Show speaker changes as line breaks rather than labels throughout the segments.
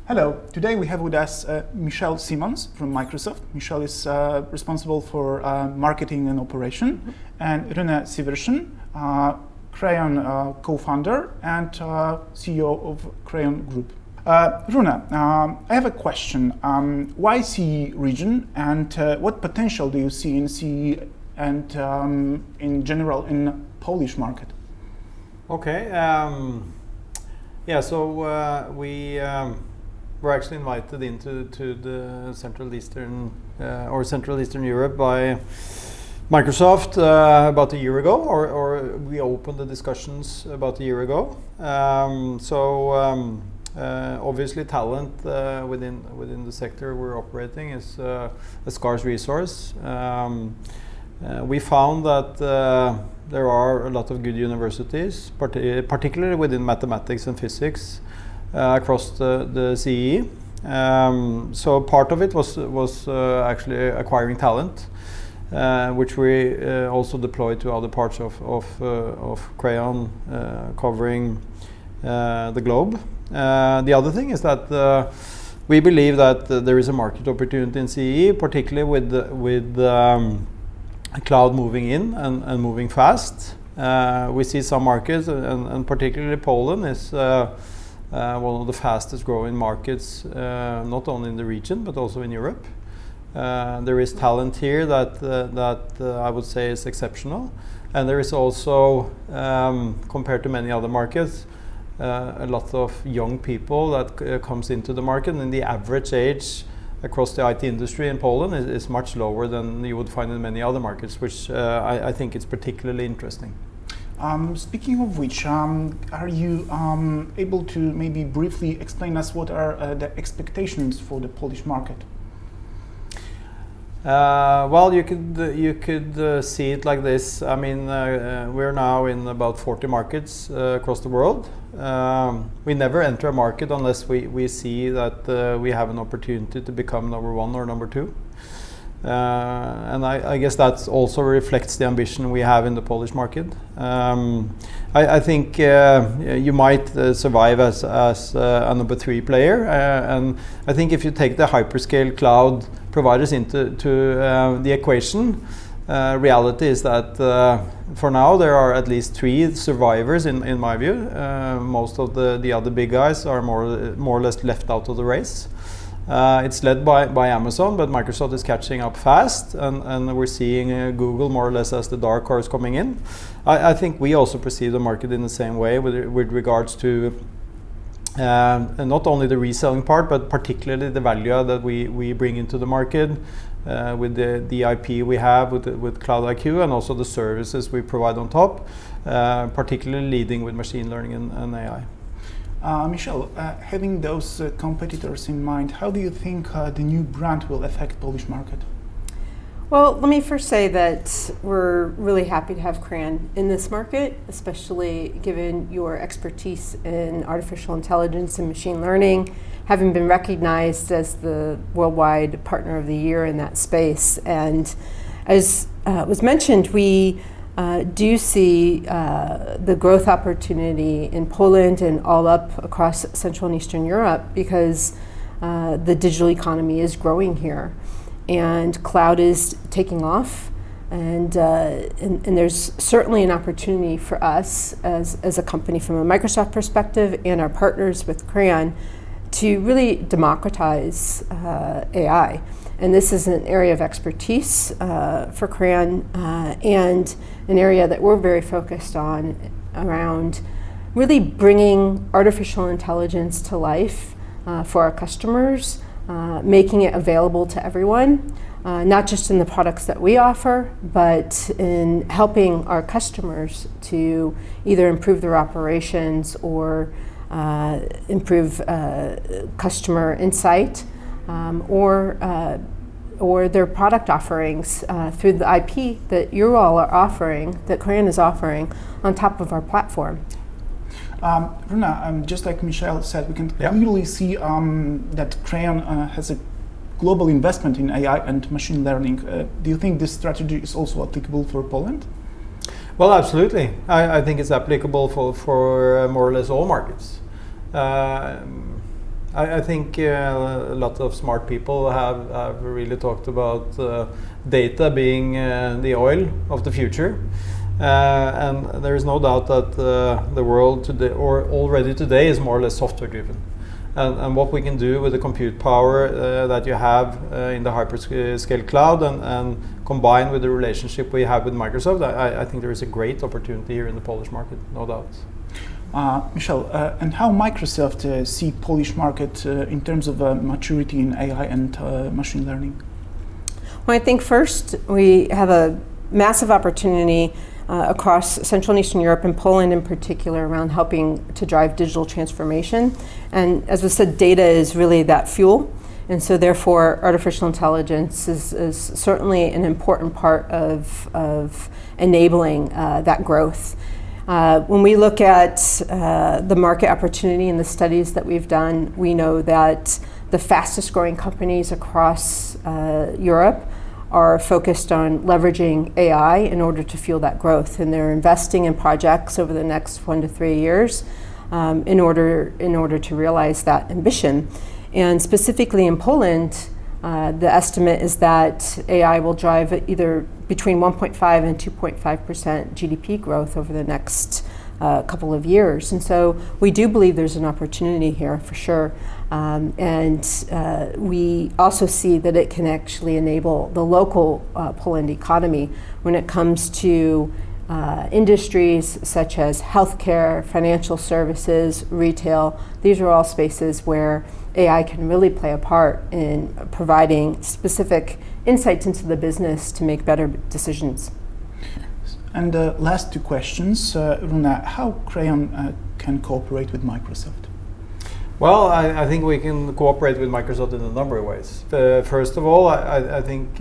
Hello, today we have with us Michelle Simmons from Microsoft. Michelle is responsible for marketing and operation, and Rune Syversen, Crayon co-founder and CEO of Crayon Group. Rune, I have a question. Why CE region, and what potential do you see in CE and in general in Polish market?
Okay, we were actually invited into the Central Eastern Europe by Microsoft about a year ago, or we opened the discussions about a year ago. Obviously, talent within the sector we're operating is a scarce resource. We found that there are a lot of good universities, particularly within mathematics and physics, across the CE. So part of it was actually acquiring talent, which we also deployed to other parts of Crayon, covering the globe. The other thing is that we believe that there is a market opportunity in CE, particularly with cloud moving in and moving fast. We see some markets, and particularly Poland is one of the fastest growing markets, not only in the region but also in Europe. There is talent here that I would say is exceptional, and there is also, compared to many other markets, a lot of young people that comes into the market, and the average age across the IT industry in Poland is much lower than you would find in many other markets, which I think is particularly interesting.
Speaking of which, are you able to maybe briefly explain us what are the expectations for the Polish market?
Well, you could see it like this. I mean, we're now in about 40 markets across the world. We never enter a market unless we see that we have an opportunity to become number one or number two. And I guess that also reflects the ambition we have in the Polish market. I think you might survive as a number three player, and I think if you take the hyperscale cloud providers into the equation, reality is that for now there are at least three survivors in my view. Most of the other big guys are more or less left out of the race. It's led by Amazon, but Microsoft is catching up fast, and we're seeing Google more or less as the dark horse coming in. I think we also perceive the market in the same way with regards to not only the reselling part, but particularly the value that we bring into the market with the IP we have with Cloud IQ, and also the services we provide on top, particularly leading with machine learning and AI.
Michelle, having those competitors in mind, how do you think the new brand will affect Polish market?
Well, let me first say that we're really happy to have Crayon in this market, especially given your expertise in artificial intelligence and machine learning, having been recognized as the worldwide partner of the year in that space. And as was mentioned, we do see the growth opportunity in Poland and all up across Central and Eastern Europe because the digital economy is growing here, and cloud is taking off, and there's certainly an opportunity for us as a company from a Microsoft perspective and our partners with Crayon to really democratize AI. And this is an area of expertise for Crayon and an area that we're very focused on around really bringing artificial intelligence to life for our customers, making it available to everyone, not just in the products that we offer, but in helping our customers to either improve their operations or improve customer insight, or their product offerings through the IP that you all are offering, that Crayon is offering on top of our platform.
Rune, just like Michelle said, we can clearly see that Crayon has a global investment in AI and machine learning. Do you think this strategy is also applicable for Poland?
Well, absolutely. I think it's applicable for more or less all markets. I think a lot of smart people have really talked about data being the oil of the future. And there is no doubt that the world today, or already today, is more or less software driven. And what we can do with the compute power that you have in the hyperscale cloud and combined with the relationship we have with Microsoft, I think there is a great opportunity here in the Polish market, no doubt.
Michelle, and how Microsoft see Polish market in terms of maturity in AI and machine learning?
Well, I think first we have a massive opportunity across Central and Eastern Europe and Poland in particular around helping to drive digital transformation. And as we said, data is really that fuel. And so therefore, artificial intelligence is certainly an important part of enabling that growth. When we look at the market opportunity and the studies that we've done, we know that the fastest growing companies across Europe are focused on leveraging AI in order to fuel that growth, and they're investing in projects over the next 1 to 3 years in order to realize that ambition. And specifically in Poland, the estimate is that AI will drive either between 1.5 and 2.5% GDP growth over the next couple of years. And so we do believe there's an opportunity here for sure. And we also see that it can actually enable the local Poland economy when it comes to industries such as healthcare, financial services, retail. These are all spaces where AI can really play a part in providing specific insights into the business to make better decisions.
And last two questions. Rune, how Crayon can cooperate with Microsoft?
Well, I think we can cooperate with Microsoft in a number of ways. First of all, I think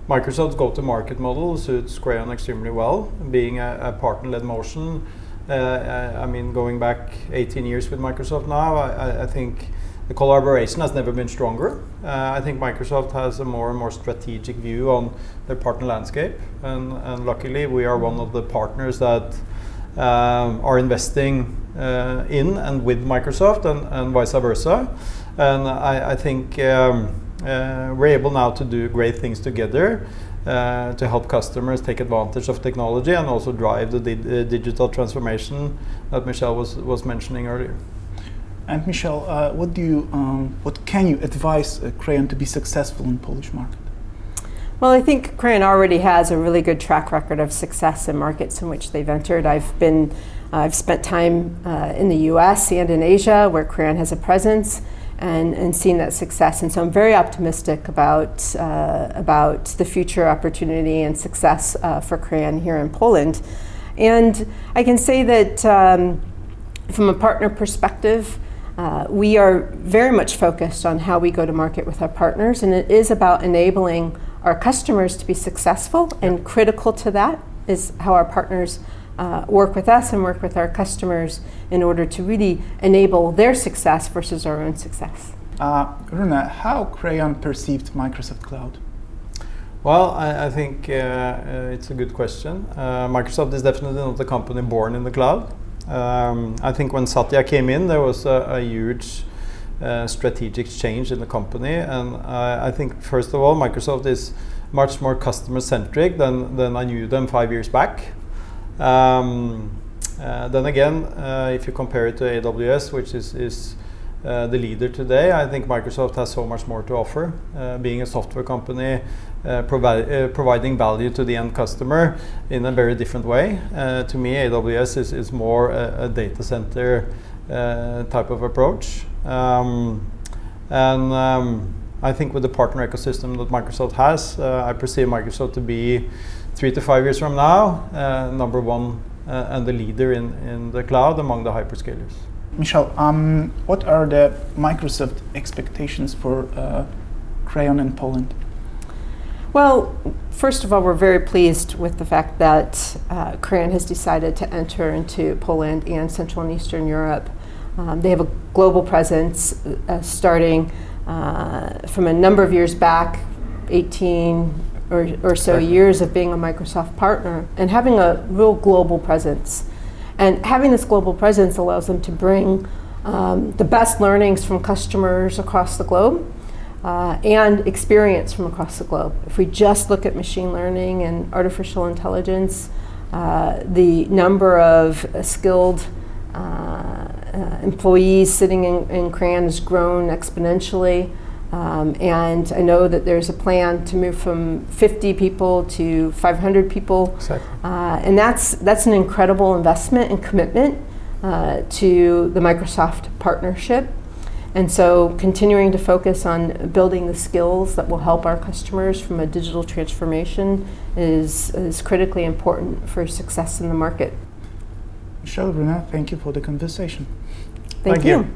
Microsoft's go-to-market model suits Crayon extremely well, being a partner-led motion. I mean, going back 18 years with Microsoft now, I think the collaboration has never been stronger. I think Microsoft has a more and more strategic view on their partner landscape, and luckily we are one of the partners that are investing in and with Microsoft and vice versa. And I think we're able now to do great things together to help customers take advantage of technology and also drive the digital transformation that Michelle was mentioning earlier.
And Michelle, what can you advise Crayon to be successful in Polish market?
Well, I think Crayon already has a really good track record of success in markets in which they've entered. I've spent time in the U.S. and in Asia, where Crayon has a presence, and seen that success. And so I'm very optimistic about the future opportunity and success for Crayon here in Poland. And I can say that from a partner perspective, we are very much focused on how we go to market with our partners, and it is about enabling our customers to be successful, and critical to that is how our partners work with us and work with our customers in order to really enable their success versus our own success.
Rune, how Crayon perceived Microsoft Cloud?
Well, I think it's a good question. Microsoft is definitely not a company born in the cloud. I think when Satya came in, there was a huge strategic change in the company, and I think first of all, Microsoft is much more customer-centric than I knew them 5 years back. Then again, if you compare it to AWS, which is the leader today, I think Microsoft has so much more to offer, being a software company, providing value to the end customer in a very different way. To me, AWS is more a data center type of approach. I think with the partner ecosystem that Microsoft has, I perceive Microsoft to be 3 to 5 years from now, number one and the leader in the cloud among the hyperscalers.
Michelle, what are the Microsoft expectations for Crayon in Poland?
Well, first of all, we're very pleased with the fact that Crayon has decided to enter into Poland and Central and Eastern Europe. They have a global presence starting from a number of years back, 18 or so years of being a Microsoft partner, and having a real global presence. And having this global presence allows them to bring the best learnings from customers across the globe and experience from across the globe. If we just look at machine learning and artificial intelligence, the number of skilled employees sitting in Crayon has grown exponentially. And I know that there's a plan to move from 50 people to 500 people.
Exactly.
And that's an incredible investment and commitment to the Microsoft partnership. And so continuing to focus on building the skills that will help our customers from a digital transformation is critically important for success in the market.
Michelle, Rune, thank you for the conversation.
Thank you.